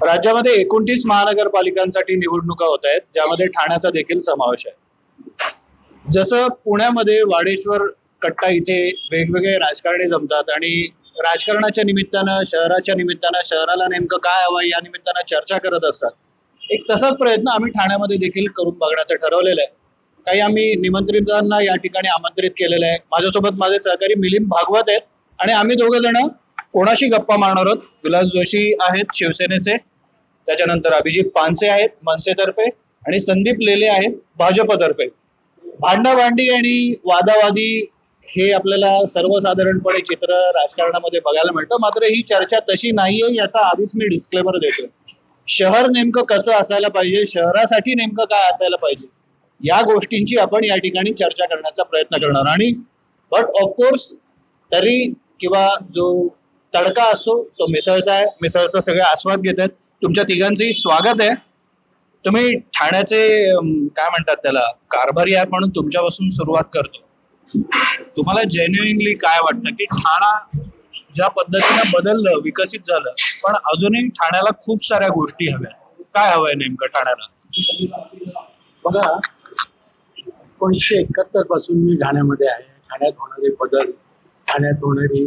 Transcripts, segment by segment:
राज्यामध्ये 29 महानगरपालिकांसाठी निवडणुका होत आहेत, ज्यामध्ये ठाण्याचा देखील समावेश आहे. जसं पुण्यामध्ये वाडेश्वर कट्टा इथे वेगवेगळे राजकारणी जमतात आणि राजकारणाच्या निमित्तानं शहराच्या निमित्तानं शहराला नेमकं काय हवं या निमित्तानं चर्चा करत असतात. एक तसाच प्रयत्न आम्ही ठाण्यामध्ये देखील करून बघण्याचं ठरवलेलं आहे. काही आम्ही निमंत्रितांना या ठिकाणी आमंत्रित केलेलं आहे. माझ्यासोबत माझे सहकारी मिलिंद भागवत आहेत आणि आम्ही दोघं जण कोणाशी गप्पा मारणार आहोत. विलास जोशी आहेत शिवसेनेचे, त्याच्यानंतर अभिजित पानसे आहेत मनसेतर्फे आणि संदीप लेले आहेत भाजपतर्फे. भांडाभांडी आणि वादावादी हे आपल्याला सर्वसाधारणपणे चित्र राजकारणामध्ये बघायला मिळतं. मात्र ही चर्चा तशी नाहीये याचा आधीच मी डिस्क्लेमर देतोय. शहर नेमकं कसं असायला पाहिजे, शहरासाठी नेमकं काय असायला पाहिजे, या गोष्टींची आपण या ठिकाणी चर्चा करण्याचा प्रयत्न करणार. आणि बट ऑफकोर्स तरी किंवा जो तडका असतो तो मिसळचा आहे. मिसळचा सगळे आस्वाद घेत आहेत. तुमच्या तिघांचंही स्वागत आहे. तुम्ही ठाण्याचे काय म्हणतात त्याला कारभारी आहात म्हणून तुमच्यापासून सुरुवात करतो. तुम्हाला जेन्युइनली काय वाटतं की ठाणा ज्या पद्धतीने बदललं, विकसित झालं, पण अजूनही ठाण्याला खूप साऱ्या गोष्टी हव्या, काय हवंय नेमकं ठाण्याला? बघा, 1971 पासून मी ठाण्यामध्ये आहे. ठाण्यात होणारे बदल, ठाण्यात होणारी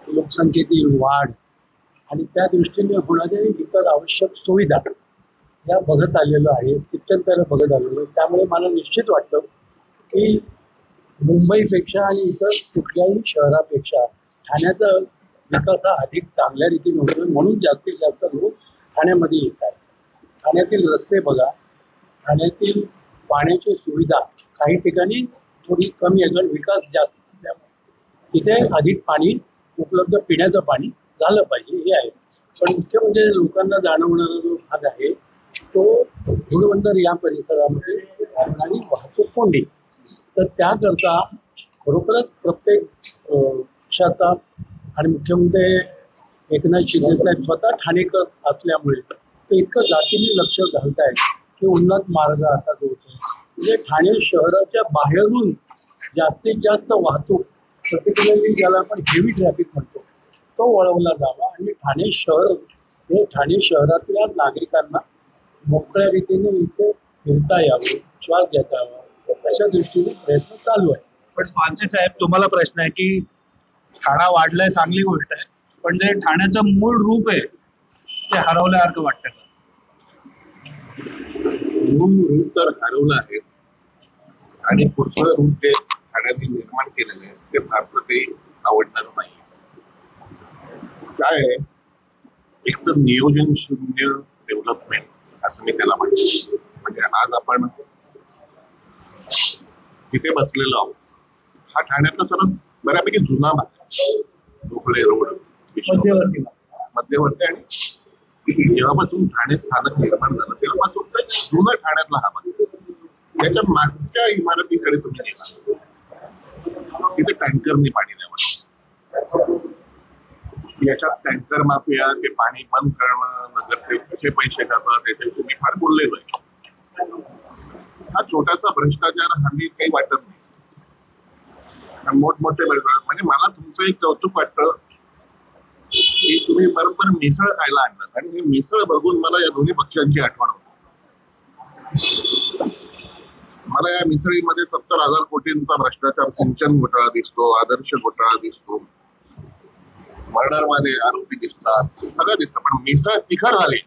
लोकसंख्येतील वाढ आणि त्या दृष्टीने होणारे इतर आवश्यक सुविधा या बघत आलेलो आहे, स्थित्यंतर बघत आलेलो. त्यामुळे मला निश्चित वाटतं की मुंबईपेक्षा आणि इतर कुठल्याही शहरापेक्षा ठाण्याचा विकास हा अधिक चांगल्या रीतीने होतो. म्हणून जास्तीत जास्त लोक ठाण्यामध्ये येतात. ठाण्यातील रस्ते बघा, ठाण्यातील पाण्याची सुविधा काही ठिकाणी थोडी कमी आहे, कारण विकास जास्त असल्यामुळे तिथे अधिक पाणी उपलब्ध, पिण्याचं पाणी झालं पाहिजे हे आहे. पण मुख्य म्हणजे लोकांना जाणवणारा जो भाग आहे तो घोडबंदर या परिसरामध्ये होणारी वाहतूक कोंडी. तर त्याकरता खरोखरच प्रत्येक पक्षाचा आणि मुख्यमंत्री एकनाथ शिंदे साहेब स्वतः ठाणेकर असल्यामुळे ते इतकं जातीने लक्ष घालत आहेत की उन्नत मार्ग आता जो होतो म्हणजे ठाणे शहराच्या बाहेरून जास्तीत जास्त वाहतूक, पर्टिक्युलरली ज्याला आपण हेवी ट्रॅफिक म्हणतो, तो वळवला जावा आणि ठाणे शहर हे ठाणे शहरातल्या नागरिकांना मोकळ्या रीतीने इथे फिरता यावं, श्वास घेता यावा, अशा दृष्टीने प्रयत्न चालू आहे. पण पानसे साहेब, तुम्हाला प्रश्न आहे की ठाणा वाढलाय, चांगली गोष्ट आहे, पण जे ठाण्याचं मूळ रूप आहे ते हरवल्यासारखं वाटतं का? मूळ रूप तर हरवलं आहे आणि पुढचं रूप जे ठाण्याने निर्माण केलेलं आहे ते फारसं काही आवडणार नाही. काय आहे, एक तर नियोजन शून्य डेव्हलपमेंट असं मी त्याला म्हणतो. म्हणजे आज आपण तिथे बसलेलो आहोत. हा ठाण्यातला सर्वात बऱ्यापैकी जुना भाग आहे. ढोकळे रोड, मध्यवर्ती आणि जेव्हापासून ठाणे स्थानक निर्माण झालं तेव्हापासून जुना ठाण्यातला हा भाग. त्याच्या मागच्या इमारतीकडे तुम्ही गेला तिथे टँकरनी पाणी द्यावं. याच्यात टँकर माफिया, ते पाणी बंद करणं, नगरसेवक कसे पैसे खातात त्याच्याविषयी मी फार बोललेलो आहे. हा छोटासा भ्रष्टाचार हल्ली काही वाटत नाही. मोठमोठे म्हणजे मला तुमचं एक कौतुक वाटतं की तुम्ही बरोबर मिसळ खायला आणलं आणि हे मिसळ बघून मला या दोन्ही पक्षांची आठवण होती. मला या मिसळीमध्ये 70,000 कोटींचा भ्रष्टाचार, सिंचन घोटाळा दिसतो, आदर्श घोटाळा दिसतो, मर्डरवाले आरोपी दिसतात, सगळं दिसतं. पण मिसळ तिखट झाली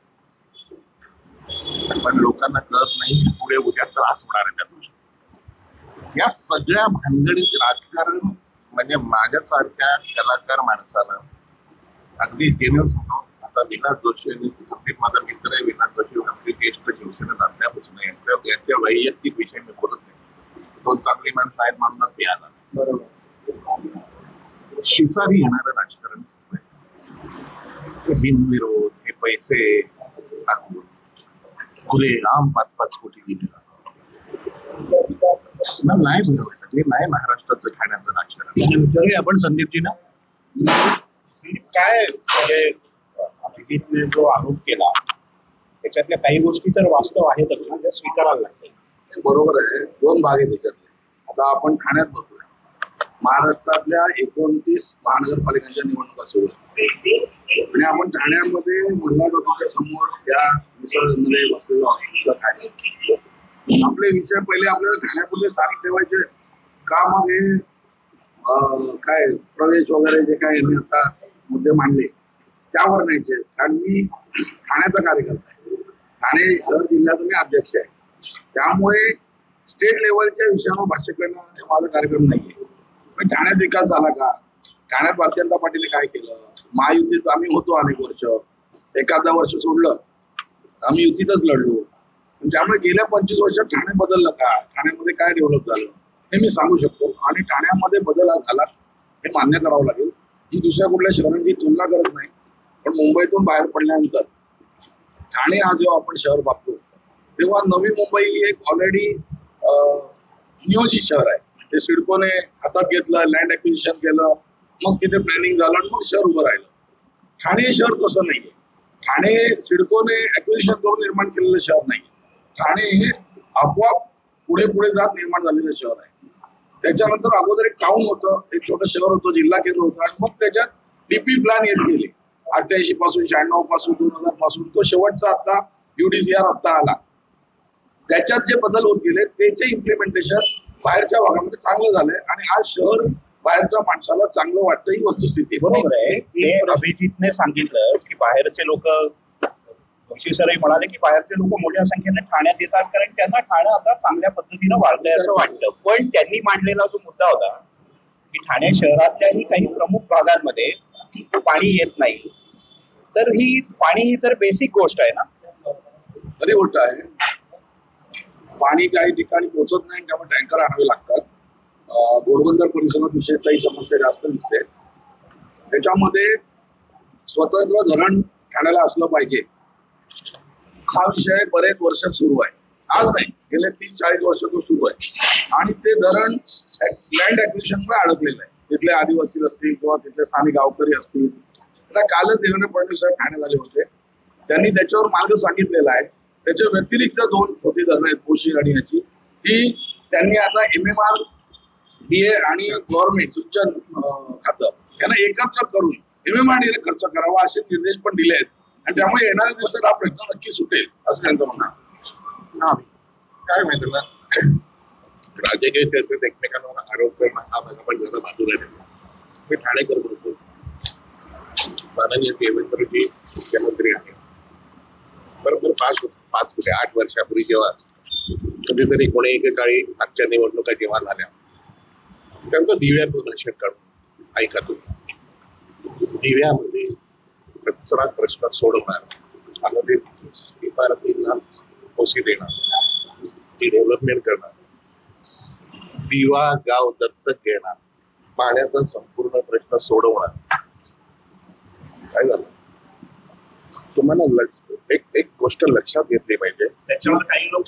पण लोकांना कळत नाही पुढे उद्या त्रास होणार आहे त्यातून. या सगळ्या भानगडीत राजकारण म्हणजे माझ्यासारख्या कलाकार माणसाला अगदी जेन्युइन होतो. आता विलास जोशी आणि संदीप माझा मित्र आहे. विलास जोशी आपली ज्येष्ठ शिवसेनेत असल्यापासून यांच्या वैयक्तिक विषय मी बोलत नाही. दोन चांगली माणसं आहेत म्हणूनच मी आला. बरोबर. शिसारी येणारं राजकारण चालू आहे. बिनविरोध हे पैसे टाकून खुले आम 5-5 कोटी दिले नाही बरोबर. हे नाही महाराष्ट्राचं ठाण्याचं राजकारण. आपण संदीपजीना काय म्हणजे अभिजितने जो आरोप केला त्याच्यातल्या काही गोष्टी तर वास्तव आहेतच ना, त्या स्वीकारायला लागतील. बरोबर आहे. दोन भाग आहेत त्याच्यातले. आता आपण ठाण्यात बघूया. महाराष्ट्रातल्या 29 महानगरपालिकांच्या निवडणुका सुरू आहेत. आणि आपण ठाण्यामध्ये महिला डॉक्टरच्या समोर या मिसळमध्ये बसलेलो आहोत आहे. आपले विषय पहिले आपल्याला ठाण्यापुरते स्थानिक ठेवायचे का? मग हे काय प्रवेश वगैरे जे काय यांनी आता मुद्दे मांडले त्यावर न्यायचे. कारण मी ठाण्याचा कार्यकर्ता आहे, ठाणे शहर जिल्ह्याचा मी अध्यक्ष आहे. त्यामुळे स्टेट लेवलच्या विषयावर भाष्य करणं हे माझा कार्यक्रम नाहीये. पण ठाण्यात विकास झाला का? ठाण्यात भारतीय जनता पार्टीने काय केलं? महायुतीत आम्ही होतो अनेक वर्ष, एखादा वर्ष सोडलं आम्ही युतीतच लढलो. त्यामुळे गेल्या 25 वर्षात ठाणे बदललं का? ठाण्यामध्ये काय डेव्हलप झालं हे मी सांगू शकतो. आणि ठाण्यामध्ये बदल हा झाला हे मान्य करावं लागेल. ही दुसऱ्या कुठल्या शहरांची तुलना करत नाही, पण मुंबईतून बाहेर पडल्यानंतर ठाणे हा जेव्हा आपण शहर बघतो तेव्हा नवी मुंबई ही एक ऑलरेडी नियोजित शहर आहे. ते सिडकोने हातात घेतलं, लँड ॲक्विजिशन केलं, मग तिथे प्लॅनिंग झालं आणि मग शहर उभं राहिलं. ठाणे हे शहर तसं नाहीये. ठाणे सिडकोने ॲक्विजिशन करून निर्माण केलेलं शहर नाही. ठाणे हे आपोआप पुढे पुढे जात निर्माण झालेलं शहर आहे. त्याच्यानंतर अगोदर एक टाउन होतं, एक छोटं शहर होतं, जिल्हा केंद्र होतं, आणि मग त्याच्यात डीपी प्लॅन येत गेले. 88 पासून, 96 पासून, 2000 पासून, तो शेवटचा आता UDCR आता आला. त्याच्यात जे बदल होत गेले त्याचे इम्प्लिमेंटेशन बाहेरच्या भागामध्ये चांगलं झालंय आणि आज शहर बाहेरच्या माणसाला चांगलं वाटतं, ही वस्तुस्थिती आहे. बरोबर आहे. ते अभिजितने सांगितलं की बाहेरचे लोक, जोशी सरही म्हणाले की बाहेरचे लोक मोठ्या संख्येने ठाण्यात येतात कारण त्यांना ठाणे आता चांगल्या पद्धतीनं वाढतंय असं वाटतं. पण त्यांनी मांडलेला जो मुद्दा होता की ठाणे शहरातल्याही काही प्रमुख भागांमध्ये पाणी येत नाही, तर ही पाणी तर बेसिक गोष्ट आहे ना. खरी गोष्ट आहे. पाणी काही ठिकाणी पोहोचत नाही, त्यामुळे टँकर आणावे लागतात. घोडबंदर परिसरात विशेषतः ही समस्या जास्त दिसते. त्याच्यामध्ये स्वतंत्र धरण ठाण्याला असलं पाहिजे हा विषय बरेच वर्ष सुरू आहे. आज नाही, गेले 30-40 वर्ष तो सुरू आहे. आणि ते धरण लँड ॲक्विजिशनमुळे अडकलेलं आहे. तिथले आदिवासी असतील किंवा तिथले स्थानिक गावकरी असतील. आता कालच देवेंद्र फडणवीस साहेब ठाण्यात आले होते, त्यांनी त्याच्यावर मार्ग सांगितलेला आहे. त्याच्या व्यतिरिक्त 2 छोटी धरणं आहेत, पोशीर आणि याची, ती त्यांनी आता MMR, DA आणि गव्हर्नमेंट सिंचन खातं यांना एकत्र करून MMR खर्च करावा असे निर्देश पण दिले आहेत. आणि त्यामुळे येणाऱ्या दिवसात हा प्रश्न नक्की सुटेल असं त्यांचं म्हणणं आहे. काय माहिती ना, राजकीय चर्चेत एकमेकांवर आरोप करणं हा भाग आपण जरा बाजूला ठेवला. मी ठाणेकर बोलतो. माननीय देवेंद्रजी मुख्यमंत्री आहेत. बरोबर 8 वर्षापूर्वी जेव्हा कधीतरी कोणी एकेकाळी आजच्या निवडणुका जेव्हा झाल्या, त्यांचं दिव्यातून भाषण काढून ऐका तुम्ही. दिव्यामध्ये कचरा प्रश्न सोडवणार, अनुदानित इमारतींना पोसी देणार, ती डेव्हलपमेंट करणार, दिवा गाव दत्तक घेणार, पाण्याचा संपूर्ण प्रश्न सोडवणार. काय झालं? तुम्हाला एक गोष्ट लक्षात घेतली पाहिजे. त्याच्यावर काही लोक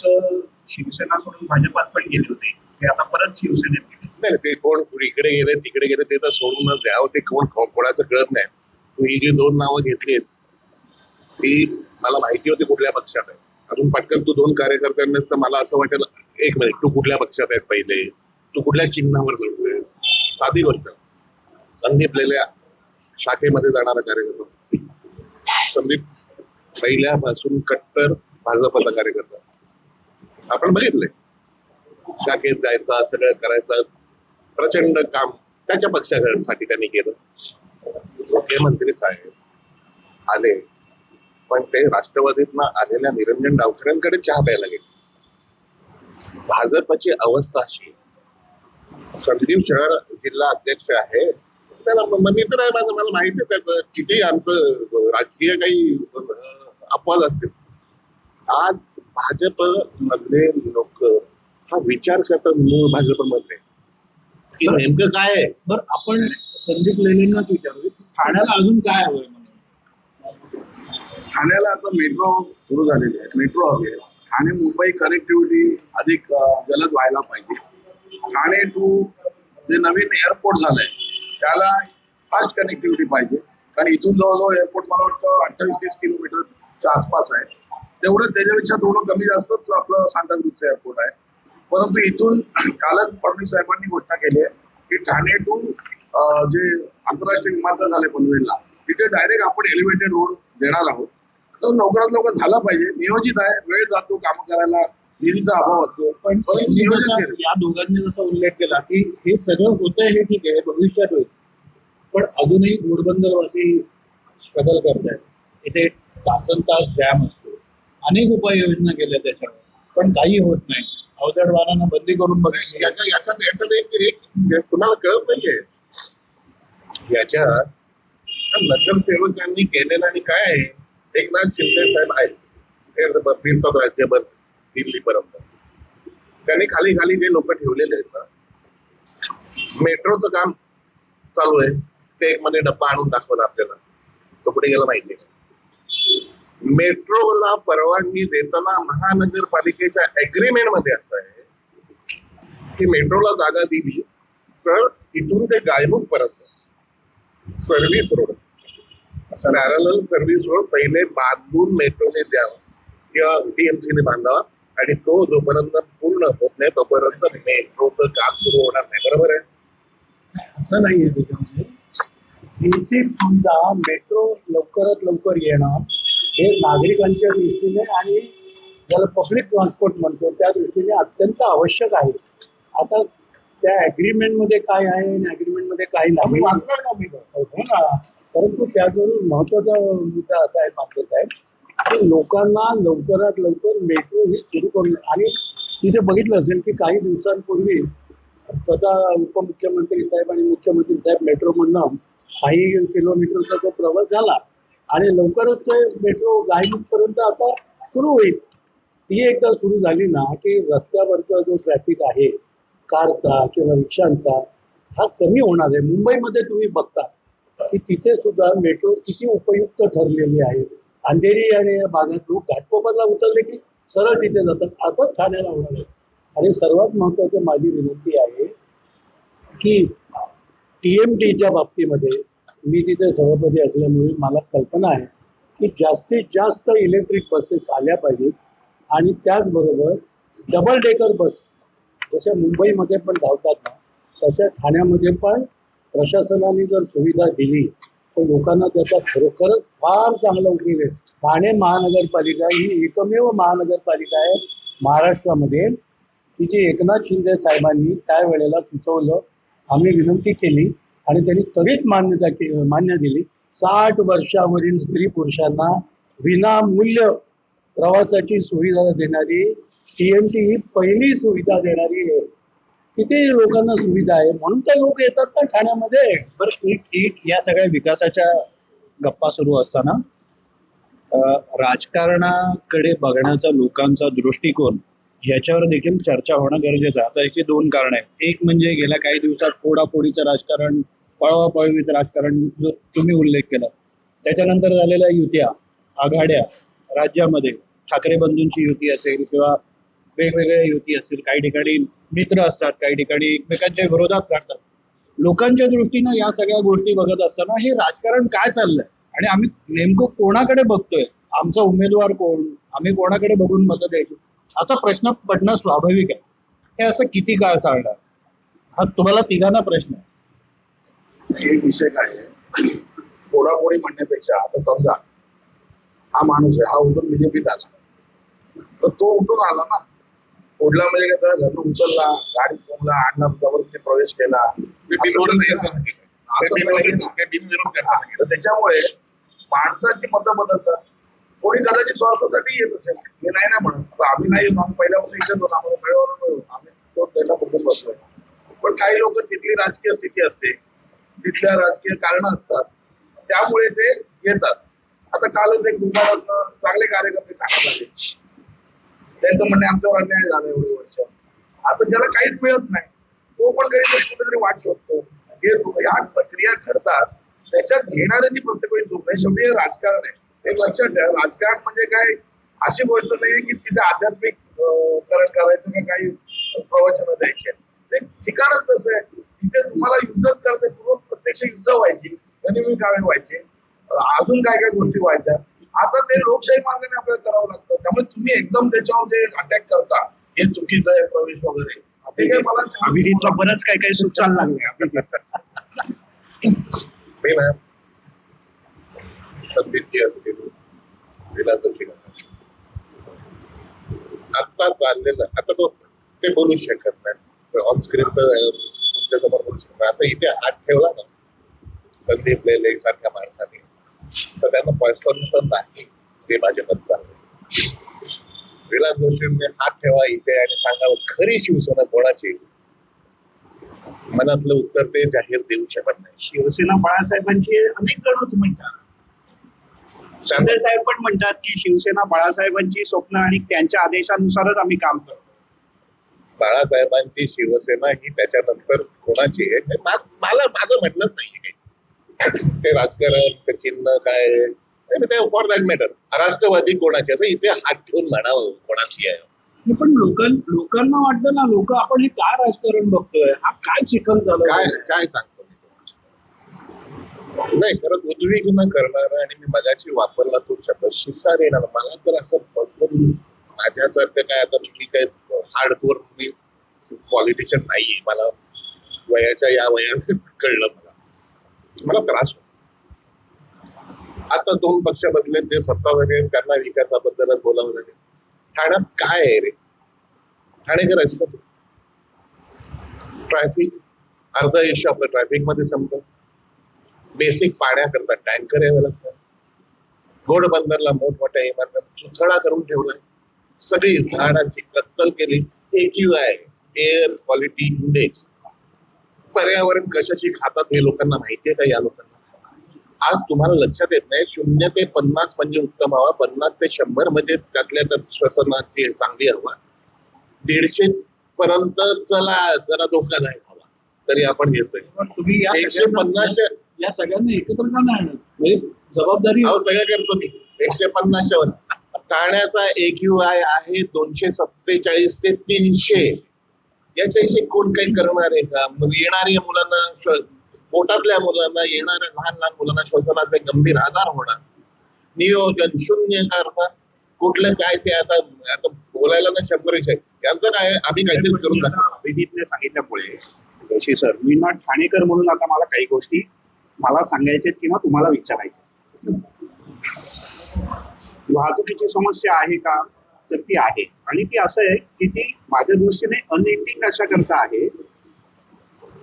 शिवसेना सोडून भाजपात पण गेले होते, ते आता परत शिवसेनेत गेले. नाही, ते कोण इकडे गेले तिकडे गेले ते तर सोडूनच द्यावं. ते कोणाचं कळत नाही. ही जी 2 नावं घेतलीत ती मला माहिती होती कुठल्या पक्षात आहे. अजून पटकन तू 2 कार्यकर्त्यांना तर मला असं वाटेल, 1 मिनिट, तू कुठल्या पक्षात आहेत पहिले, तू कुठल्या चिन्हावर जळतोय. साधी गोष्ट. संदीप लेल्या शाखेमध्ये जाणारा कार्यकर्ता, संदीप पहिल्यापासून कट्टर भाजपचा कार्यकर्ता आपण बघितलंय. शाखेत जायचा, सगळं करायचं, प्रचंड काम त्याच्या पक्षासाठी त्यांनी केलं. मुख्यमंत्री साहेब आले, पण ते राष्ट्रवादीतनं आलेल्या निरंजन डावखऱ्यांकडे चहा प्यायला गेले. भाजपची अवस्था अशी. संदीप शहर जिल्हा अध्यक्ष आहे, त्याला मित्र आहे माझं, मला माहिती आहे त्याचं किती आमचं राजकीय काही अपवाद असतील. आज भाजप मधले लोक हा विचार करतात मूळ भाजप मधले की नेमकं काय आहे. बरं, आपण संदीप लेलेंनाच विचारू, ठाण्याला अजून काय हवंय? ठाण्याला आता मेट्रो सुरू झालेली आहे, मेट्रो हवी आहे. ठाणे मुंबई कनेक्टिव्हिटी अधिक जलद व्हायला पाहिजे. ठाणे टू जे नवीन एअरपोर्ट झालंय त्याला फास्ट कनेक्टिव्हिटी पाहिजे. कारण इथून जवळजवळ एअरपोर्ट मला वाटतं 28-30 किलोमीटरच्या आसपास आहे. तेवढं त्याच्यापेक्षा थोडं कमी जास्तच आपलं सांताक्रूजचं एअरपोर्ट आहे. परंतु इथून कालच फडणवीस साहेबांनी घोषणा केली आहे की ठाणे टू जे आंतरराष्ट्रीय विमानतळ झाले पनवेलला तिथे डायरेक्ट आपण एलिव्हेटेड रोड देणार आहोत. तर लवकरात लवकर झाला पाहिजे. नियोजित आहे, वेळ जातो काम करायला, निधीचा अभाव असतो, पण परंतु त्यांनी नियोजन जसा- केलं. या दोघांनी जसा उल्लेख केला की हे सगळं होतंय हे ठीक आहे, भविष्यात होईल, पण अजूनही घोडबंदरवासी स्ट्रगल करतायत. इथे तासन तास जॅम असतो, अनेक उपाययोजना केल्या त्याच्यावर, पण काही होत नाही. अवजड वाहनांना बंदी करून बघितली. याच्यात एक कुणाला कळत नाहीये याच्यात नगरसेवकांनी केलेलं आणि काय आहे. एकनाथ शिंदे साहेब आहेत, ते फिरतात राज्यभर दिल्लीपर्यंत. त्यांनी खाली खाली जे लोक ठेवलेले आहेत ना, मेट्रोचं काम चालू आहे, ते एक मध्ये डब्बा आणून दाखवला आपल्याला, तो पुढे गेला माहिती आहे. मेट्रोला परवानगी देताना महानगरपालिकेच्या अग्रीमेंट मध्ये असं आहे की मेट्रोला जागा दिली तर इथून ते गायमुख पर्यंत service road, parallel service road पहिले बांधून मेट्रोने द्यावा किंवा बीएमसीने बांधावा, आणि तो जोपर्यंत पूर्ण होत नाही तोपर्यंत मेट्रोचं काम सुरू होणार नाही. बरोबर आहे? असं नाहीये त्याच्यामध्ये. बेसिक सुविधा मेट्रो लवकरात लवकर येणं हे नागरिकांच्या दृष्टीने आणि ज्याला पब्लिक ट्रान्सपोर्ट म्हणतो त्या दृष्टीने अत्यंत आवश्यक आहे. आता त्या अग्रीमेंट मध्ये काय आहे आणि अग्रीमेंट मध्ये काय आम्ही नाही वाचलं ना मी. हो ना, परंतु त्यावरून महत्वाचा मुद्दा असा आहे पाटील साहेब की लोकांना लवकरात लवकर मेट्रो ही सुरू करून, आणि तिथे बघितलं असेल की काही दिवसांपूर्वी स्वतः उपमुख्यमंत्री साहेब आणि मुख्यमंत्री साहेब मेट्रोमधनं काही किलोमीटरचा जो प्रवास झाला आणि लवकरच ते मेट्रो गायमुखपर्यंत आता सुरू होईल. ती एकदा सुरू झाली ना की रस्त्यावरचा जो ट्रॅफिक आहे कारचा किंवा रिक्षांचा हा कमी होणार आहे. मुंबईमध्ये तुम्ही बघता की तिथे सुद्धा मेट्रो किती उपयुक्त ठरलेली आहे. अंधेरी आणि या भागात लोक घाटकोपरला उतरले की सरळ तिथे जातात. असंच ठाण्याला होणार आहे. आणि सर्वात महत्वाचं माझी विनंती आहे की TMTच्या बाबतीमध्ये मी तिथे सभापती असल्यामुळे मला कल्पना आहे की जास्तीत जास्त इलेक्ट्रिक बसेस आल्या पाहिजेत, आणि त्याचबरोबर डबल डेकर बस जशा मुंबईमध्ये पण धावतात ना तशा ठाण्यामध्ये पण प्रशासनाने जर सुविधा दिली तर लोकांना त्याचा खरोखरच फार चांगला उपयोग आहे. ठाणे महानगरपालिका ही एकमेव महानगरपालिका आहे महाराष्ट्रामध्ये की जी एकनाथ शिंदे साहेबांनी त्यावेळेला सुचवलं, आम्ही विनंती केली आणि त्यांनी त्वरित मान्य दिली. 60 वर्षावरील स्त्री पुरुषांना विनामूल्य प्रवासाची सुविधा देणारी TMT ही पहिली सुविधा देणारी आहे. किती लोकांना सुविधा आहे म्हणून तर लोक येतात ना ठाण्यामध्ये. बरं, एक या सगळ्या विकासाच्या गप्पा सुरू असताना राजकारणाकडे बघण्याचा लोकांचा दृष्टिकोन याच्यावर देखील चर्चा होणं गरजेचं आहे. आता याची 2 कारणं आहेत. एक म्हणजे गेल्या काही दिवसात फोडाफोडीचं राजकारण, पळवापळवीचं राजकारण जो तुम्ही उल्लेख केला, त्याच्यानंतर झालेल्या युत्या आघाड्या राज्यामध्ये, ठाकरे बंधूंची युती असेल किंवा वेगवेगळ्या युती असतील, काही ठिकाणी मित्र असतात, काही ठिकाणी एकमेकांच्या विरोधात काढतात. लोकांच्या दृष्टीनं या सगळ्या गोष्टी बघत असताना हे राजकारण काय चाललंय आणि आम्ही नेमकं कोणाकडे बघतोय, आमचा उमेदवार कोण, आम्ही कोणाकडे बघून मतं द्यायची, असा प्रश्न पडणं स्वाभाविक आहे. हे असं किती काळ चालणार, हा तुम्हाला तिघांना प्रश्न आहे. एक विषय काय आहे, फोडाफोडी म्हणण्यापेक्षा आता समजा हा माणूस आहे, हा उठून बीजेपीत आला तर तो उठून आला ना, फोडला म्हणजे काय, त्याला घरून उचलला, गाडीत कोंबला, आणला, जबरदस्ती प्रवेश केला, असं नाही ना. तर त्याच्यामुळे माणसाची मतं बदलतात. कोणी कदाचित स्वार्थासाठी येत असेल, हे नाही ना म्हणत. आता आम्ही नाही येतो, आम्ही पहिल्यापासून इथेच होतो, आम्हाला मिळवून आम्ही तो त्याला बघून बसलोय. पण काही लोक तिथली राजकीय स्थिती असते, तिथल्या राजकीय कारण असतात, त्यामुळे ते येतात. आता कालच एक दुकानात चांगले कार्यकर्ते ठाण्यात आले, त्यांचं म्हणणे आमच्यावर अन्याय झाला एवढे वर्ष, आता ज्याला काहीच मिळत नाही तो पण काही कुठेतरी वाट शोधतो. हे ह्या प्रक्रिया घडतात, त्याच्यात घेणाऱ्याची प्रत्येक वेळी चूक नाही. शेवटी हे राजकारण आहे. एक लक्षात ठेवा, राजकारण म्हणजे काय अशी गोष्ट नाही की तिथे आध्यात्मिक करण करायचं का काही प्रवचन द्यायचे. ते ठिकाणच तसं आहे, तिथे तुम्हाला युद्धच करते, पूर्व प्रत्यक्ष युद्ध व्हायची, गनिमी कामे व्हायचे, अजून काय काय गोष्टी व्हायच्या. आता ते लोकशाही मार्गाने आपल्याला करावं लागतं. त्यामुळे तुम्ही एकदम त्याच्यावर जे अटॅक करता हे चुकीचं आहे, प्रवेश वगैरे, ते काय मला अभिजितला बरंच काय काय सुचायला लागले. संदीपजी असतील, विलास जोशी आता चाललेलं, आता तो ते बोलू शकत नाही ऑन स्क्रीन, तर तुमच्या समोर बोलू शकत नाही. असं इथे हात ठेवला ना संदीप लेले सारख्या माणसाने, तर त्यांना पसंत नाही ते भाजपत चालले. विलास जोशींनी हात ठेवा इथे आणि सांगावं खरी शिवसेना कोणाची, मनातलं उत्तर ते जाहीर देऊ शकत नाही. शिवसेना बाळासाहेबांची अनेक जणच म्हणतात. शिंदे साहेब पण म्हणतात की शिवसेना बाळासाहेबांची स्वप्न आणि त्यांच्या आदेशानुसारच आम्ही काम करतो. बाळासाहेबांची शिवसेना ही त्याच्यानंतर कोणाची आहे मला माझं म्हणणंच नाहीये काही. ते राजकारण ते चिन्ह काय फॉर दॅट मॅटर राष्ट्रवादी कोणाची असं इथे हात ठेवून म्हणावं कोणाची आहे. पण लोकांना वाटतं ना, लोक आपण हे काय राजकारण बघतोय, हा काय चिखल झालं, काय सांगतो मी तुम्हाला. नाही खरंच उद्विग्न करणार आणि मी मगाशी वापरला तो शब्द शिसार येणार. मला तर असं बघून माझ्यासारखं काय, आता मी काय हार्डकोर मी पॉलिटिशियन नाहीये, मला वयाच्या या वयात कळलं मला त्रास होतो. आता 2 पक्ष बदले, ते सत्ताधारी त्यांना विकासाबद्दलच बोलावं लागेल. ठाण्यात काय आहे रे, ठाणेकर असतं ट्रॅफिक, अर्ध आयुष्य आपलं ट्रॅफिक मध्ये संपतं. बेसिक पाण्याकरता टँकर यावं लागतं. घोडबंदरला मोठमोठ्या इमारत चुथडा करून ठेवलाय, सगळी झाडांची कत्तल केली. AQI एअर क्वालिटी इंडेक्स, पर्यावरण कशाची खातात हे लोकांना माहितीये का? या लोकांना आज तुम्हाला लक्षात येत नाही. 0 ते 50 म्हणजे उत्तम हवा, 50 ते 100 म्हणजे त्यातल्या त्यात श्वसनाची चांगली हवा, 150 पर्यंत चला जरा धोकादायक हवा तरी आपण घेतोय. तुम्ही 150 या सगळ्यांना एकत्र का नाही आणत? म्हणजे जबाबदारी सगळं करतो मी. 150 वर ठाण्याचा AQI आहे 247 ते 300. याच्याविषयी कोण काही करणार आहे का? मग येणाऱ्या मुलांना, पोटातल्या मुलांना, येणाऱ्या लहान लहान मुलांना श्वसनाचे गंभीर आजार होणार. नियोजन शून्य करता कुठलं काय ते आता बोलायला ना 100 यांचं काय, आम्ही काहीतरी करून दाखवू. अभिजितने सांगितल्यामुळे जोशी सर, मी ना ठाणेकर म्हणून आता मला काही गोष्टी मला सांगायच्या किंवा तुम्हाला विचारायच्या. वाहतुकीची समस्या आहे का? तर ती आहे, आणि ती असं आहे की ती माझ्या दृष्टीने अनएंडिंग अशा करता आहे.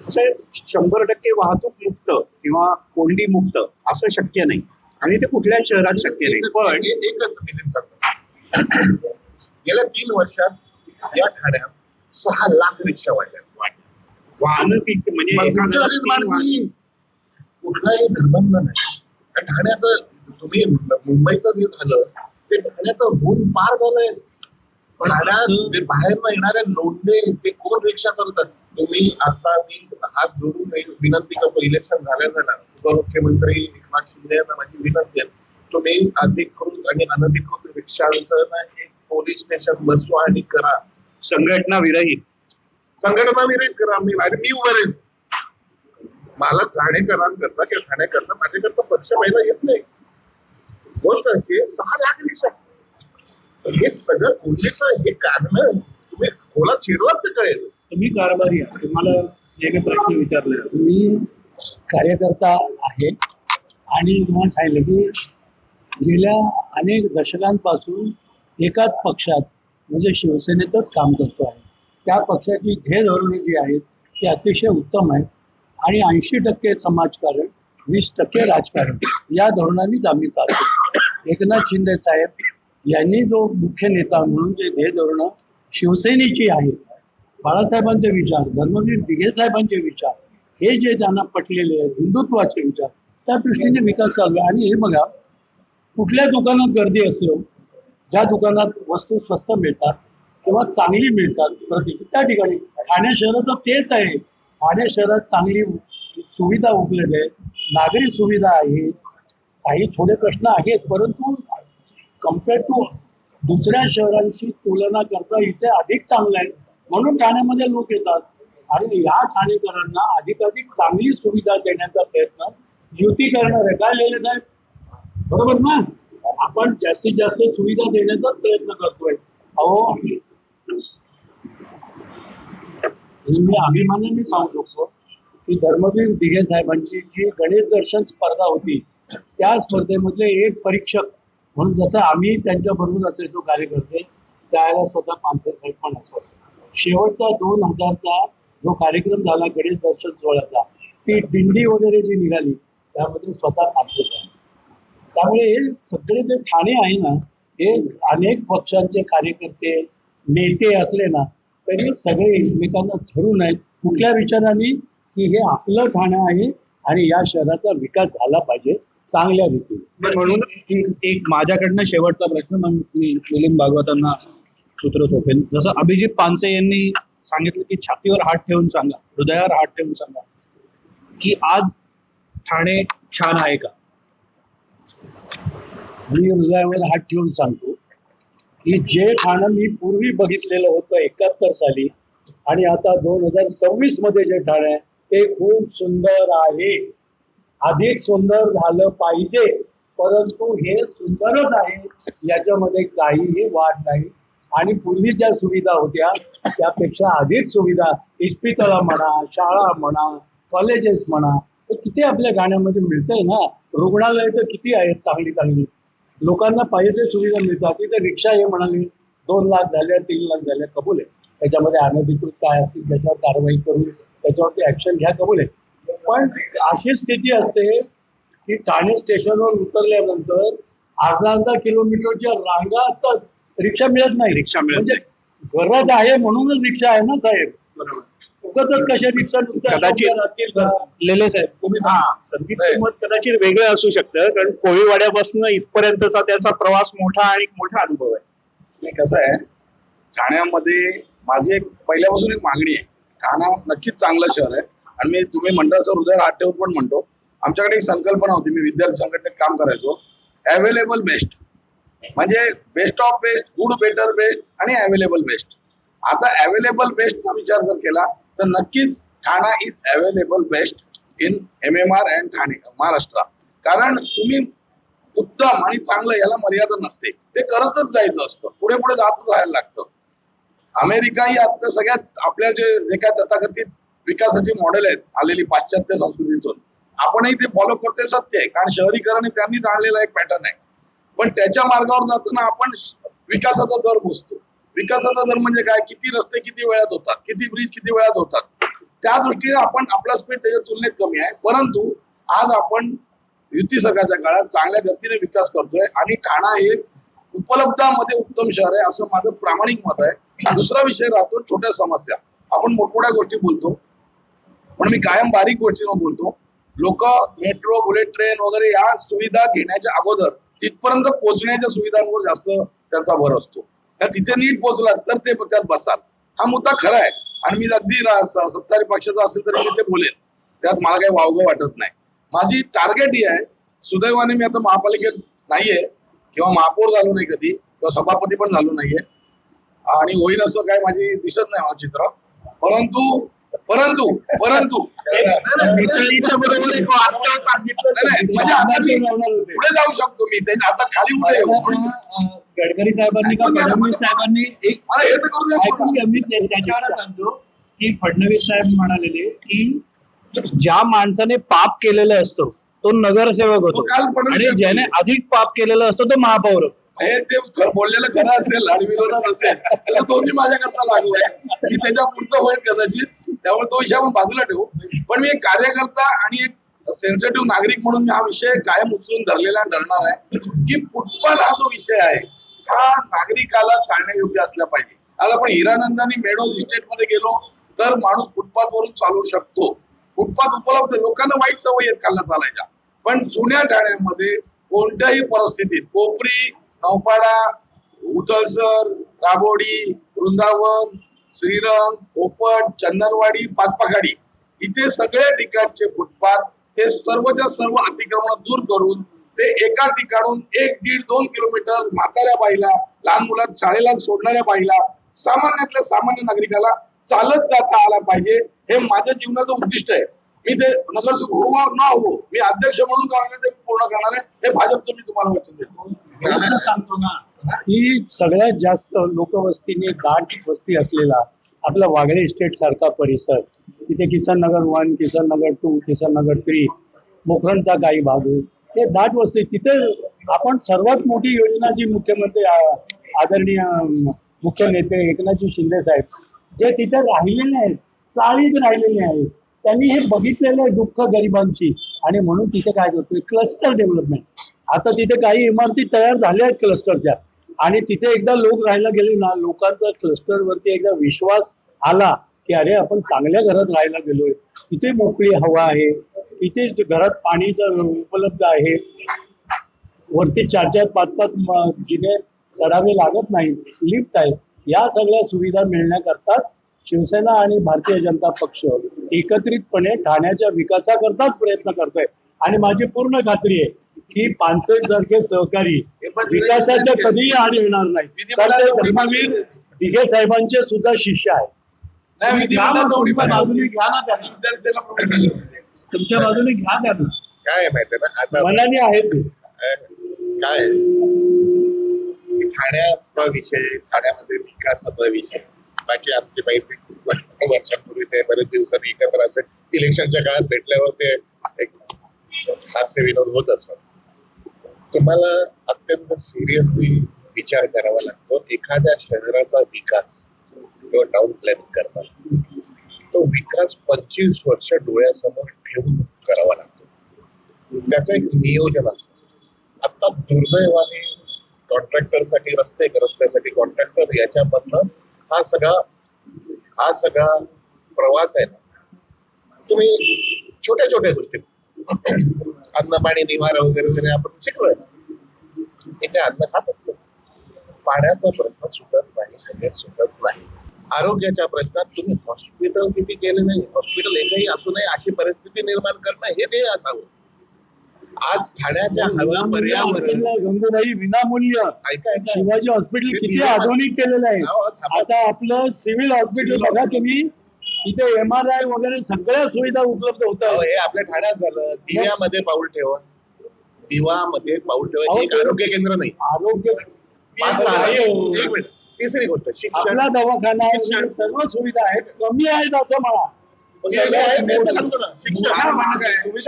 असं 100% वाहतूक मुक्त किंवा कोंडी मुक्त असं शक्य नाही, आणि ते कुठल्याच शहरात शक्य नाही. पण एकच मिनिट सांगतो, गेल्या 3 वर्षात या ठाण्यात 6 लाख रिक्षा वाढल्या. वाहन म्हणजे कुठलाही निर्बंध नाही. ठाण्याचं तुम्ही मुंबईचं जे झालं ते ठाण्याचं होऊन पार झालंय. पण ठाण्यात बाहेर येणारे लोंढे ते कोण रिक्षा चालतात? तुम्ही आता मी हात जोडून विनंती करतो, इलेक्शन झाल्या उपमुख्यमंत्री एकनाथ शिंदे यांना माझी विनंती आहे, तुम्ही अधिकृत आणि अनधिकृत रिक्षांचं एक पोलीस स्टेशन बसवा आणि करा. संघटना विरहित करा. मी उभं राहील. मला ठाणेकरांकरता किंवा ठाण्याकरता माझ्याकरता पक्ष पहिला येत नाही. गोष्ट अशी 6 लाख रिक्षा, हे सगळं कोणीचं हे कारण तुम्ही खोलात शिरलात तर कळेल. तुम्ही कारभारी आहात, तुम्हाला जे काही प्रश्न विचारले, मी कार्यकर्ता आहे आणि तुम्हाला सांगितलं की गेल्या अनेक दशकांपासून एकाच पक्षात म्हणजे शिवसेनेतच काम करतो आहे. त्या पक्षाची ध्येय धोरणे जी आहेत ती अतिशय उत्तम आहेत आणि 80% समाजकारण 20% राजकारण या धोरणानेच आम्ही चालतो. एकनाथ शिंदे साहेब यांनी जो मुख्य नेता म्हणून जे ध्येय धोरणं शिवसेनेची आहेत, बाळासाहेबांचे विचार, धर्मवीर दिघे साहेबांचे विचार, हे जे त्यांना पटलेले आहेत, हिंदुत्वाचे विचार, त्या दृष्टीने विकास चालू आहे. आणि हे बघा, कुठल्या दुकानात गर्दी असो, ज्या दुकानात वस्तू स्वस्त मिळतात किंवा चांगली मिळतात प्रति, त्या ठिकाणी ठाणे शहराचं तेच आहे. ठाणे शहरात चांगली सुविधा उपलब्ध आहे, नागरी सुविधा आहे. काही थोडे प्रश्न आहेत, परंतु कम्पेअर टू दुसऱ्या शहरांशी तुलना करता इथे अधिक चांगलं आहे. म्हणून ठाण्यामध्ये लोक येतात आणि या ठाणेकरांना अधिकाधिक चांगली सुविधा देण्याचा प्रयत्न युती करणार आहे. काय लिहिले साहेब, बरोबर ना? आपण जास्तीत जास्त सुविधा देण्याचाच प्रयत्न करतोय. अहो, मी अभिमानाने सांगू शकतो की धर्मवीर दिघे साहेबांची जी गणेश दर्शन स्पर्धा होती त्या स्पर्धेमधले एक परीक्षक म्हणून जसं आम्ही त्यांच्या बरोबर असायचो कार्यकर्ते, त्यावेळेला स्वतः पानसरे साहेब पण असायचे. शेवटचा 2000चा जो कार्यक्रम झाला गणेश दर्शन सोहळ्याचा, ती दिंडी वगैरे जी निघाली त्यामध्ये स्वतः पानसरे साहेब. त्यामुळे हे सगळे जे ठाणे आहे ना, हे अनेक पक्षांचे कार्यकर्ते नेते असले ना तरी सगळे एकमेकांना धरून आहेत कुठल्या विचाराने की हे आपलं ठाणं आहे आणि या शहराचा विकास झाला पाहिजे चांगल्या रीतीने. म्हणून एक माझ्याकडनं शेवटचा प्रश्न, मग मी मिलिंद भागवतांना सूत्र सोपेन. जसं अभिजित पानसे यांनी सांगितलं की छातीवर हात ठेवून सांगा, हृदयावर हात ठेवून सांगा की आज ठाणे छान आहे का? मी हृदयावर हात ठेवून सांगतो की जे ठाणं मी पूर्वी बघितलेलं होतं 71 साली आणि आता 2026 मध्ये जे ठाणं आहे ते खूप सुंदर आहे. अधिक सुंदर झालं पाहिजे, परंतु हे सुंदरच आहे, याच्यामध्ये काहीही वाद नाही. आणि पूर्वी ज्या सुविधा होत्या त्यापेक्षा अधिक सुविधा, इस्पितळं म्हणा, शाळा म्हणा, कॉलेजेस म्हणा, ते किती आपल्या गाण्यामध्ये मिळतंय ना. रुग्णालय तर किती आहेत चांगली चांगली, लोकांना पाहिजे ते सुविधा मिळतात. तिथे रिक्षा हे म्हणाले 2 लाख झाल्या 3 लाख झाल्या, कबूल आहे. त्याच्यामध्ये अनधिकृत काय असतील त्याच्यावर कारवाई करून त्याच्यावरती ऍक्शन घ्या, कबूल आहे. पण अशी स्थिती असते की ठाणे स्टेशनवर उतरल्यानंतर अर्धा किलोमीटरच्या रांगा असतात, रिक्षा मिळत नाही. रिक्षा मिळत म्हणजे गरज आहे म्हणूनच रिक्षा आहे ना साहेब. उगाच कशा रिक्षा कदाचित लेले साहेब तुम्ही संदीप मत कदाचित वेगळं असू शकतं, कारण कोळीवाड्यापासून इथपर्यंतचा त्याचा प्रवास मोठा आणि मोठा अनुभव आहे. नाही, कसं आहे, ठाण्यामध्ये माझी एक पहिल्यापासून एक मागणी आहे. ठाणा नक्कीच चांगलं शहर आहे आणि मी तुम्ही म्हणता असं हृदय हात ठेवून पण म्हणतो. आमच्याकडे एक संकल्पना होती, मी विद्यार्थी संघटनेत काम करायचो, अवेलेबल बेस्ट. म्हणजे best of best, good better best आणि अवेलेबल बेस्ट. आता अवेलेबल बेस्टचा विचार जर केला तर नक्कीच Thana is available best in MMR and Thane Maharashtra. कारण तुम्ही उत्तम आणि चांगलं याला मर्यादा नसते, ते करतच जायचं असतं, पुढे पुढे जातच राहायला लागतं. अमेरिका ही आता सगळ्यात आपल्या जे काय तथाकथित विकासाची मॉडेल आहेत आलेली पाश्चात्य संस्कृतीतून, आपणही ते फॉलो करतोय, सत्य आहे. कारण शहरीकरण हे त्यांनीच आणलेला एक पॅटर्न आहे. पण त्याच्या मार्गावर जाताना आपण विकासाचा दर मोजतो. विकासाचा दर म्हणजे काय, किती रस्ते किती वेळात होतात, किती ब्रिज किती वेळात होतात. त्या दृष्टीने आपण आपला स्पीड त्याच्या तुलनेत कमी आहे, परंतु आज आपण युती सरकारच्या काळात चांगल्या गतीने विकास करतोय आणि ठाणा हे उपलब्धामध्ये उत्तम शहर आहे असं माझं प्रामाणिक मत आहे. दुसरा विषय राहतो छोट्या समस्या. आपण मोठमोठ्या गोष्टी बोलतो, पण मी कायम बारीक गोष्टींवर बोलतो. लोक मेट्रो, बुलेट ट्रेन वगैरे या सुविधा घेण्याच्या अगोदर तिथपर्यंत पोहोचण्याच्या सुविधांवर जास्त त्यांचा भर असतो. तिथे नीट पोहोचलात तर ते त्यात बसाल. हा मुद्दा खरा आहे आणि मी अगदी सत्ताधारी पक्षाचा असेल तरी मी ते बोलेन, त्यात मला काही वावगं वाटत नाही. माझी टार्गेट ही आहे, सुदैवाने मी आता महापालिकेत नाहीये किंवा महापौर झालो नाही कधी किंवा सभापती पण झालो नाहीये आणि होईल असं काय माझी दिसत नाही मला चित्र. परंतु परंतु परंतु मिसळीच्या बरोबर एक वास्तव सांगितलं म्हणजे आता मी पुढे जाऊ शकतो, मी आता खाली पुढे येऊ. गडकरी साहेबांनी का फडणवीस साहेबांनी एक मला हे तर करू द्या पूर्ण. मी त्याच्यावर सांगतो की फडणवीस साहेब म्हणालेले की ज्या माणसाने पाप केलेलं असतो तो नगरसेवक होतो काल फडणवीस आणि ज्याने अधिक पाप केलेलं असतो तो महापौर होतो. हे ते बोललेलं खरं असेल आणि विरोधात असेल तर दोन्ही माझ्याकरता लागू आहे. मी त्याच्या पुढचं होईल कदाचित, त्यामुळे तो विषय आपण बाजूला ठेवू. पण मी एक कार्यकर्ता आणि एक सेन्सिटिव्ह नागरिक म्हणून मी हा विषय कायम उचलून धरलेला धरणार आहे की फुटपाथ हा जो विषय आहे हा नागरिकाला चालण्यायोग्य असला पाहिजे. आज आपण हिरानंद आणि मेडोज इस्टेटमध्ये गेलो तर माणूस फुटपाथ वरून चालू शकतो. फुटपाथ उपलब्ध, लोकांना वाईट सवय आहेत खाल्ला चालायच्या, पण जुन्या ठाण्यामध्ये कोणत्याही परिस्थितीत कोपरी, नौपाडा, उचलसर, राबोडी, वृंदावन, श्रीरंग, पोपट, चंदनवाडी, पाचपाखाडी इथे सगळ्या ठिकाणचे फुटपाथ हे सर्वच्या सर्व अतिक्रमण दूर करून ते एका ठिकाणून 1-1.5-2 किलोमीटर म्हाताऱ्या बाईला, लहान मुलात शाळेला सोडणाऱ्या बाईला, सामान्यातल्या सामान्य नागरिकाला चालत जाता आला पाहिजे. हे माझ्या जीवनाचं उद्दिष्ट आहे. मी ते नगरसेवक हो ना हो, मी अध्यक्ष म्हणून का ते पूर्ण करणार आहे. हे भाजपचं मी तुम्हाला वचन देतो. सांगतो ना की सगळ्यात जास्त लोकवस्तीने दाट वस्ती असलेला आपला वागळे इस्टेट सारखा परिसर, तिथे किसन नगर 1, किसन नगर 2, किसन नगर 3, मोखरणचा काही भाग, हे दाट वस्ती तिथे आपण सर्वात मोठी योजना जी मुख्यमंत्री आदरणीय मुख्य नेते एकनाथजी शिंदे साहेब जे तिथे राहिलेले आहेत चाळीत राहिलेले आहेत त्यांनी हे बघितलेलं आहे दुःख गरिबांची आणि म्हणून तिथे काय करतोय क्लस्टर डेव्हलपमेंट. आता तिथे काही इमारती तयार झाल्या आहेत क्लस्टरच्या आणि तिथे एकदा लोक राहायला गेले ना लोकांचा क्लस्टरवरती एकदा विश्वास आला की अरे आपण चांगल्या घरात राहायला गेलोय तिथे मोकळी हवा आहे तिथे घरात पाणी उपलब्ध आहे वरती 4-4, 5-5 जिने चढावे लागत नाही लिफ्ट आहे या सगळ्या सुविधा मिळण्याकरता शिवसेना आणि भारतीय जनता पक्ष एकत्रितपणे ठाण्याच्या विकासाकरताच प्रयत्न करतोय आणि माझी पूर्ण खात्री आहे की पानसरे सारखे सहकारी विकासाच्या कधीही आड येणार नाही तर ते धर्मवीर दिघे साहेबांचे सुद्धा शिष्य आहेत. बाजूने घ्या ना त्यांना तुमच्या बाजूने घ्या त्यांना काय आहे माहितीये ना आता मनाने आहेत ते. काय आहे? ठाण्याचा विषय ठाण्यामध्ये विकासाचा विषय बाकी आमची माहिती वर्षांपूर्वी ते बरेच दिवसांनी एकत्र असे इलेक्शनच्या काळात भेटल्यावर ते एक हास्य विनोद होत असतात. तुम्हाला अत्यंत सिरियसली विचार करावा लागतो एखाद्या शहराचा विकास किंवा टाउन प्लॅनिंग करताना तो विकास 25 वर्ष डोळ्यासमोर ठेवून करावा लागतो. त्याचं एक नियोजन असतं. आता दुर्दैवाने कॉन्ट्रॅक्टरसाठी रस्त्यासाठी कॉन्ट्रॅक्टर याच्यामधनं हा सगळा प्रवास आहे ना तुम्ही छोट्या छोट्या गोष्टी अन्न पाणी निवारा वगैरे आपण शिकलोय इथे अन्न खातात पाण्याचा प्रश्न सुटत नाही आरोग्याच्या प्रश्नात तुम्ही हॉस्पिटल किती केले नाही हॉस्पिटल एकही असू नये अशी परिस्थिती निर्माण करणं हे ध्येय असावं. आज ठाण्याच्या हवा पर्यावरण गंगूबाई विनामूल्य ऐका शिवाजी हॉस्पिटल किती आधुनिक केलेलं आहे. आता आपलं सिव्हिल हॉस्पिटल बघा तुम्ही इथे MRI वगैरे सगळ्या सुविधा उपलब्ध होतात. हे आपल्या ठाण्यात झालं दिव्यामध्ये पाऊल ठेवा एक आरोग्य केंद्र नाही आरोग्य 5-6 एक मिनिट तिसरी गोष्ट शिक्षण आपला दवाखाना वगैरे सर्व सुविधा आहेत कमी आहेत असं म्हणा सुविधा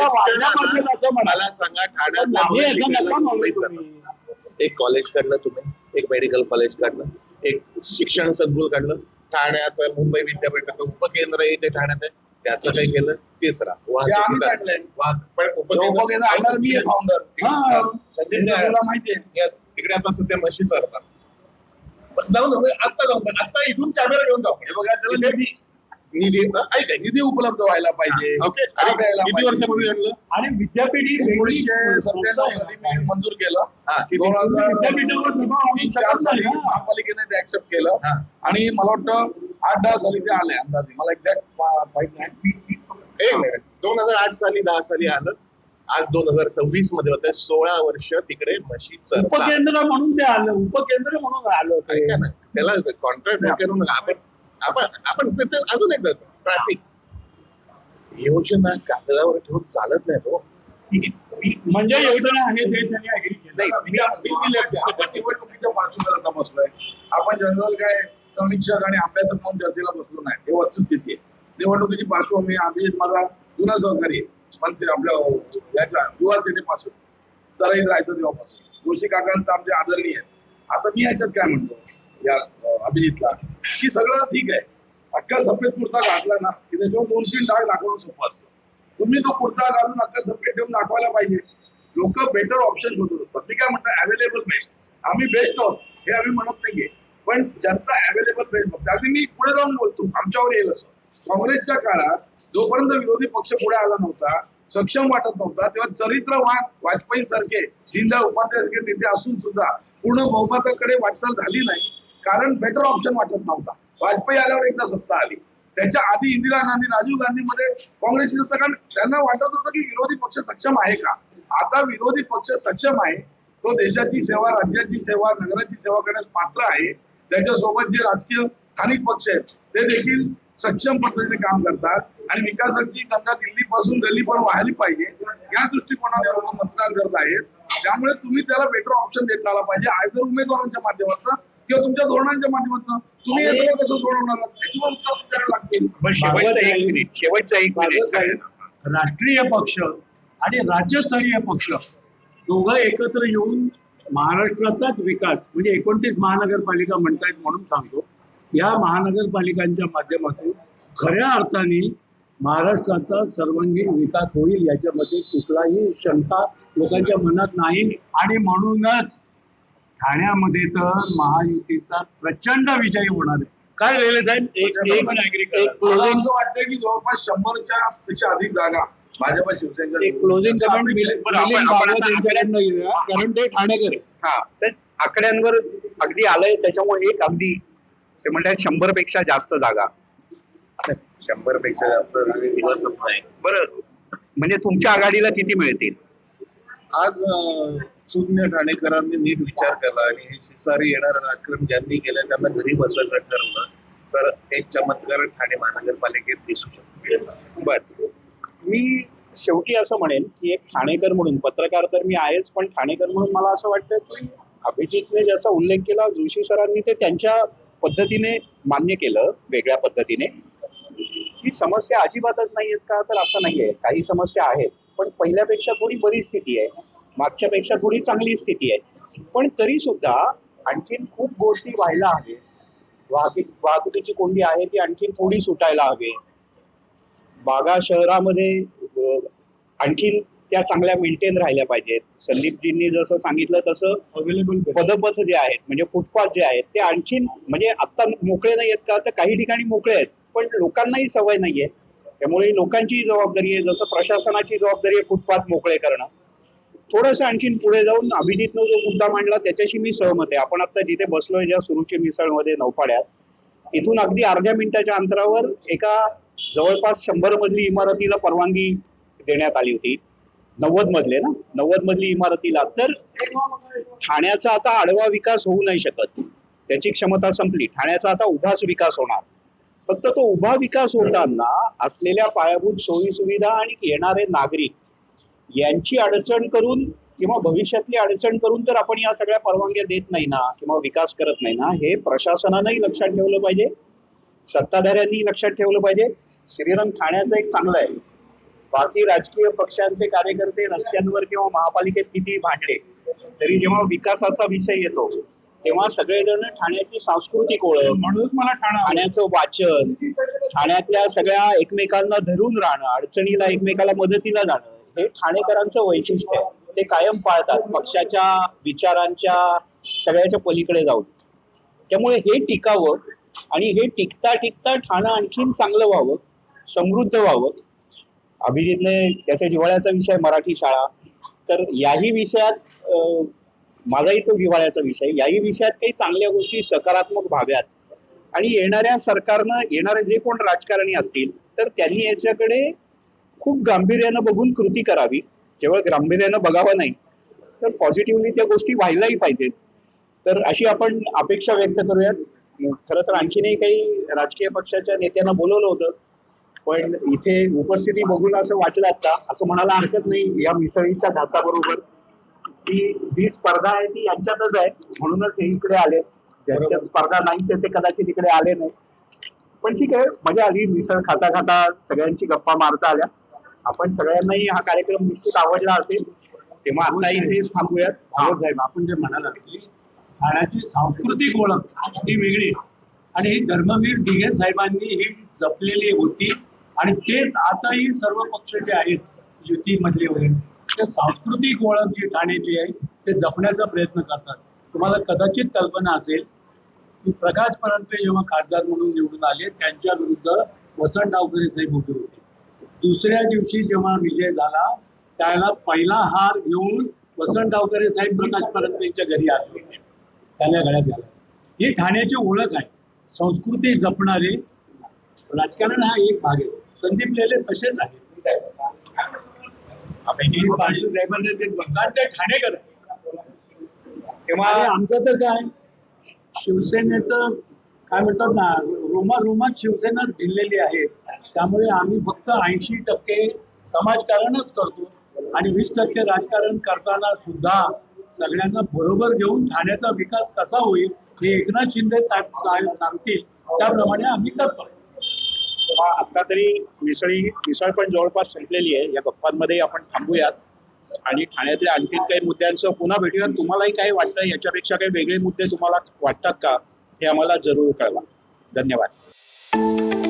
वाढल्या पाहिजे असं म्हणा. मला सांगा नाही असं नका म्हणू ठाण्यात तुम्ही. एक कॉलेज काढलं तुम्ही एक मेडिकल कॉलेज काढलं एक शिक्षण संकुल काढलं ठाण्याचं मुंबई विद्यापीठाचं उपकेंद्र इथे ठाण्यात आहे त्याचं काही केलं तिसरा तिकडे आता सध्या म्हशी चालतात आता इथून कॅमेरा घेऊन जाऊ हे बघा निधी उपलब्ध व्हायला पाहिजे. किती वर्षापूर्वी आणलं आणि विद्यापीठ 1997 साली मी मंजूर केलं 2004 साली महापालिकेने ते ऍक्सेप्ट केलं आणि मला वाटतं 8-10 साली ते आले अंदाजे मला एक्झॅक्ट माहित नाही. 2008 साली 10 साली आलं आज 2026 मध्ये होतं 16 वर्ष तिकडे म्हशी उपकेंद्र म्हणून ते आलं उपकेंद्र म्हणून आलं त्याला कॉन्ट्रॅक्ट करून आपण अजून एकदा ट्रॅफिक योजना कागदावर ठेवून चालत नाही तो म्हणजे योजना आहे ते त्यांनी agree केलं. निवडणुकीच्या पार्श्वभूमीवर आता बसलोय आपण जनरल काय समीक्षक आणि अभ्यासक म्हणून चर्चेला बसलो नाही हे वस्तुस्थिती आहे. निवडणुकीची पार्श्वभूमी अभिजित माझा जुना सहकारी मंत्री आपल्या याच्या युवा सेनेपासून चराईत राहायचं तेव्हापासून जोशी काकांचं आमचे आदरणीय आहेत. आता मी याच्यात काय म्हणतो या अभिजितला की सगळं ठीक आहे अख्खा सफेद कुर्ता घातला ना की त्याच्यावर 2-3 डाग दाखवणं सोपं असतं. तुम्ही तो कुर्ता घालून अख्खा सफेद ठेवून दाखवायला पाहिजे. लोक बेटर ऑप्शन शोधत असतात. मी काय म्हणतात अवेलेबल बेस्ट आम्ही बेस्ट आहोत हे आम्ही म्हणत नाहीये पण जनता अवेलेबल बेस्ट बघते. आधी मी पुढे जाऊन बोलतो आमच्यावर येईल असं काँग्रेसच्या काळात जोपर्यंत विरोधी पक्ष पुढे आला नव्हता सक्षम वाटत नव्हता तेव्हा चरित्रवान वाजपेयी सारखे दीनदयाळ उपाध्याय सारखे नेते असून सुद्धा पूर्ण बहुमताकडे वाटचाल झाली नाही कारण बेटर ऑप्शन वाटत नव्हता. वाजपेयी आल्यावर एकदा सत्ता आली त्याच्या आधी इंदिरा गांधी राजीव गांधी मध्ये काँग्रेसची सत्ता कारण त्यांना वाटत होतं की विरोधी पक्ष सक्षम आहे का. आता विरोधी पक्ष सक्षम आहे तो देशाची सेवा राज्याची सेवा नगराची सेवा करण्यास पात्र आहे. त्याच्यासोबत जे राजकीय स्थानिक पक्ष आहेत ते देखील सक्षम पद्धतीने काम करतात आणि विकासाची गंगा दिल्लीपासून दिल्लीपर्यंत वाहिली पाहिजे या दृष्टिकोनाने लोक मतदान करत आहेत. त्यामुळे तुम्ही त्याला बेटर ऑप्शन देता आला पाहिजे आयदर उमेदवारांच्या माध्यमातून किंवा तुमच्या धोरणांच्या माध्यमातून. तुम्ही हे सगळं कसं सोडवणार त्याच्यावर उत्तर द्यायला लागतील. शेवटचा एक मिनिट राष्ट्रीय पक्ष आणि राज्यस्तरीय पक्ष दोघं एकत्र येऊन महाराष्ट्राचाच विकास म्हणजे 29 महानगरपालिका म्हणतायत म्हणून सांगतो. या महानगरपालिकांच्या माध्यमातून खऱ्या अर्थाने महाराष्ट्राचा सर्वांगीण विकास होईल याच्यामध्ये कुठलाही शंका लोकांच्या मनात नाही. आणि म्हणूनच ठाण्यामध्ये तर महायुतीचा प्रचंड विजय होणार आहे. काय वेळे साहेब एक मला असं वाटतं की जवळपास 100च्या पेक्षा अधिक जागा भाजप शिवसेनेच्या एक क्लोजिंग कमेंट बरं, आपण आता यांच्याकडनं घेऊया कारण ते ठाणेकर आहे. हा, तर आकड्यांवर अगदी आलंय त्याच्यामुळे एक अगदी ते म्हणतात 100 पेक्षा जास्त जागा. 100 पेक्षा जास्त दिवस नाही. बरं, म्हणजे तुमच्या आघाडीला किती मिळतील? आज सुज्ञ ठाणेकरांनी नीट विचार केला आणि हे शिसारी येणारं राजकारण ज्यांनी केलं त्यांना घरी बसवलं ठरवलं तर एक चमत्कार ठाणे महानगरपालिकेत दिसू शकतो. बर, मी शेवटी असं म्हणेन की एक ठाणेकर म्हणून, पत्रकार तर मी आहेच, पण ठाणेकर म्हणून मला असं वाटतं की अभिजितने ज्याचा उल्लेख केला, जोशी सरांनी ते त्यांच्या पद्धतीने मान्य केलं, वेगळ्या पद्धतीने, की समस्या अजिबातच नाही आहेत का, तर असं नाहीये. काही समस्या आहेत, पण पहिल्यापेक्षा थोडी बरी स्थिती आहे, मागच्यापेक्षा थोडी चांगली स्थिती आहे. पण तरी सुद्धा आणखीन खूप गोष्टी व्हायला हवे. वाहतुकीची कोंडी आहे ती आणखीन थोडी सुटायला हवी. बागा शहरामध्ये आणखीन त्या चांगल्या मेंटेन राहिल्या पाहिजेत. संदीपजींनी जसं सांगितलं तसं अवेलेबल पदपथ जे आहेत म्हणजे फुटपाथ जे आहेत ते आणखीन म्हणजे आता मोकळे नाही आहेत का, तर काही ठिकाणी मोकळे आहेत, पण लोकांनाही सवय नाहीये. त्यामुळे लोकांची जबाबदारी आहे, जसं प्रशासनाची जबाबदारी आहे फुटपाथ मोकळे करणं. थोडंसं आणखीन पुढे जाऊन अभिजितनं जो मुद्दा मांडला त्याच्याशी मी सहमत आहे. आपण आता जिथे बसलोय ज्या सुरुची मिसळमध्ये नौपाड्यात, इथून अगदी अर्ध्या मिनिटाच्या अंतरावर एका जवळपास 100 मजली इमारतीला परवानगी देण्यात आली होती. 90 मजले ना, 90 मजली इमारतीला. तर ठाण्याचा आता आडवा विकास होऊ नाही शकत, त्याची क्षमता संपली. ठाण्याचा आता उभाच विकास होणार. फक्त तो उभा विकास होताना असलेल्या पायाभूत सोयी सुविधा आणि येणारे नागरिक यांची अडचण करून किंवा भविष्यातली अडचण करून तर आपण या सगळ्या परवानग्या देत नाही ना, किंवा विकास करत नाही ना, हे प्रशासनानंही लक्षात ठेवलं पाहिजे, सत्ताधाऱ्यांनी लक्षात ठेवलं पाहिजे. श्रीरंग ठाण्याचं एक चांगलं आहे. बाकी राजकीय पक्षांचे कार्यकर्ते रस्त्यांवर किंवा महापालिकेत किती भांडले तरी जेव्हा विकासाचा विषय येतो तेव्हा सगळेजण ठाण्याची सांस्कृतिक ओळख, म्हणूनच मला ठाण्याचं वाचन, ठाण्यातल्या सगळ्या एकमेकांना धरून राहणं, अडचणीला एकमेकाला मदतीला जाणं, हे ठाणेकरांचं वैशिष्ट्य आहे. ते कायम पाळतात पक्षाच्या विचारांच्या सगळ्याच्या पलीकडे जाऊन. त्यामुळे हे टिकावं आणि हे टिकता टिकता ठाणं आणखीन चांगलं व्हावं, समृद्ध व्हावं. अभिजितने त्याच्या जिव्हाळ्याचा विषय मराठी शाळा, तर याही विषयात माझाही तो जिव्हाळ्याचा विषय, याही विषयात काही चांगल्या गोष्टी सकारात्मक व्हाव्यात. आणि येणाऱ्या सरकारनं, येणारे जे कोण राजकारणी असतील तर त्यांनी याच्याकडे खूप गांभीर्यानं बघून कृती करावी. केवळ गांभीर्यानं बघावं नाही तर पॉझिटिव्हली त्या गोष्टी व्हायलाही पाहिजेत. तर अशी आपण अपेक्षा व्यक्त करूयात. खरं तर आणखीनही काही राजकीय पक्षाच्या नेत्यांना बोलवलं होतं, पण इथे उपस्थिती बघून असं वाटलं आता, असं म्हणायला हरकत नाही या मिसळीच्या घासाबरोबर की जी स्पर्धा आहे ती यांच्यातच आहे, म्हणूनच हे इकडे आले. ज्यांच्यात स्पर्धा नाही ते कदाचित इकडे आले नाही. पण ठीक आहे, मजा आली. मिसळ खाता खाता सगळ्यांची गप्पा मारता आल्या. आपण सगळ्यांनाही हा कार्यक्रम निश्चित आवडला असेल, तेव्हा आता इथेच थांबूयात. साहेब, आपण जे म्हणाला की ठाण्याची सांस्कृतिक ओळख ही वेगळी आणि ही धर्मवीर दिघे साहेबांनी ही जपलेली होती आणि तेच आताही सर्व पक्ष जे आहेत युतीमधले वगैरे ते सांस्कृतिक ओळख जी ठाण्याची आहे ते जपण्याचा प्रयत्न करतात. तुम्हाला कदाचित कल्पना असेल की प्रकाश परंपे जेव्हा खासदार म्हणून निवडून आले त्यांच्या विरुद्ध वसंत डावकरे साहेब उभे होते. दुसऱ्या दिवशी जेव्हा विजय झाला त्याला पहिला हार घेऊन वसंत डावकरे साहेब प्रकाश परंपेच्या घरी आले होते, त्याला गळ्यात घाला. ही ठाण्याची ओळख आहे. संस्कृती जपणारे राजकारण हा एक भाग आहे. संदीप लेले तसेच आहे. ते ठाणेकर आहे. तेव्हा आमचं तर काय शिवसेनेचं काय म्हणतात ना, रोमात शिवसेना दिलेली आहे. त्यामुळे आम्ही फक्त 80% समाजकारणच करतो आणि 20% राजकारण करताना सुद्धा सगळ्यांना बरोबर घेऊन ठाण्याचा विकास कसा होईल हे एकनाथ शिंदे साहेब सांगतील त्याप्रमाणे आम्ही करतो. आता तरी मिसळ पण जवळपास संपलेली आहे. या गप्पांमध्ये आपण थांबूयात. आणि ठाण्यातल्या आणखी काही मुद्द्यांचं पुन्हा भेटूया. तुम्हालाही काय वाटतं, याच्यापेक्षा काही वेगळे मुद्दे तुम्हाला वाटतात का, हे आम्हाला जरूर कळवा. धन्यवाद.